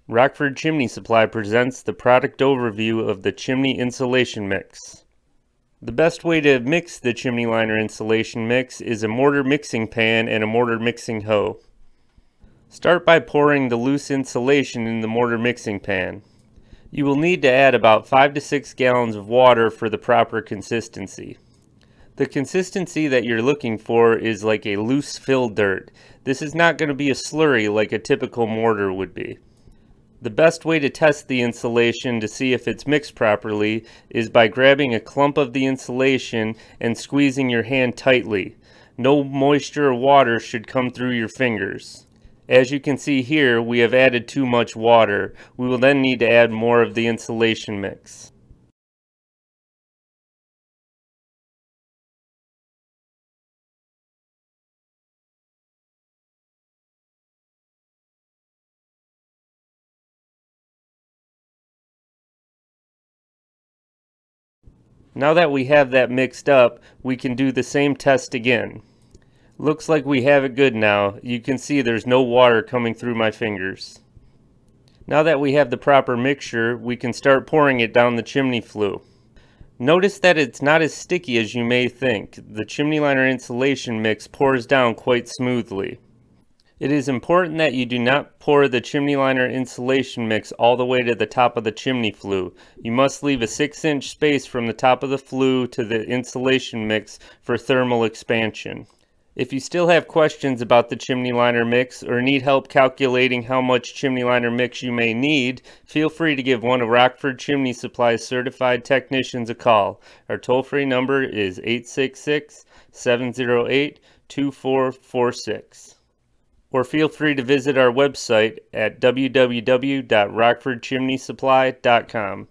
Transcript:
Rockford Chimney Supply presents the product overview of the chimney insulation mix. The best way to mix the chimney liner insulation mix is a mortar mixing pan and a mortar mixing hoe. Start by pouring the loose insulation in the mortar mixing pan. You will need to add about 5 to 6 gallons of water for the proper consistency. The consistency that you're looking for is like a loose fill dirt. This is not going to be a slurry like a typical mortar would be. The best way to test the insulation to see if it's mixed properly is by grabbing a clump of the insulation and squeezing your hand tightly. No moisture or water should come through your fingers. As you can see here, we have added too much water. We will then need to add more of the insulation mix. Now that we have that mixed up, we can do the same test again. Looks like we have it good now. You can see there's no water coming through my fingers. Now that we have the proper mixture, we can start pouring it down the chimney flue. Notice that it's not as sticky as you may think. The chimney liner insulation mix pours down quite smoothly. It is important that you do not pour the chimney liner insulation mix all the way to the top of the chimney flue. You must leave a 6-inch space from the top of the flue to the insulation mix for thermal expansion. If you still have questions about the chimney liner mix or need help calculating how much chimney liner mix you may need, feel free to give one of Rockford Chimney Supply's certified technicians a call. Our toll-free number is 866-708-2446. Or feel free to visit our website at www.rockfordchimneysupply.com.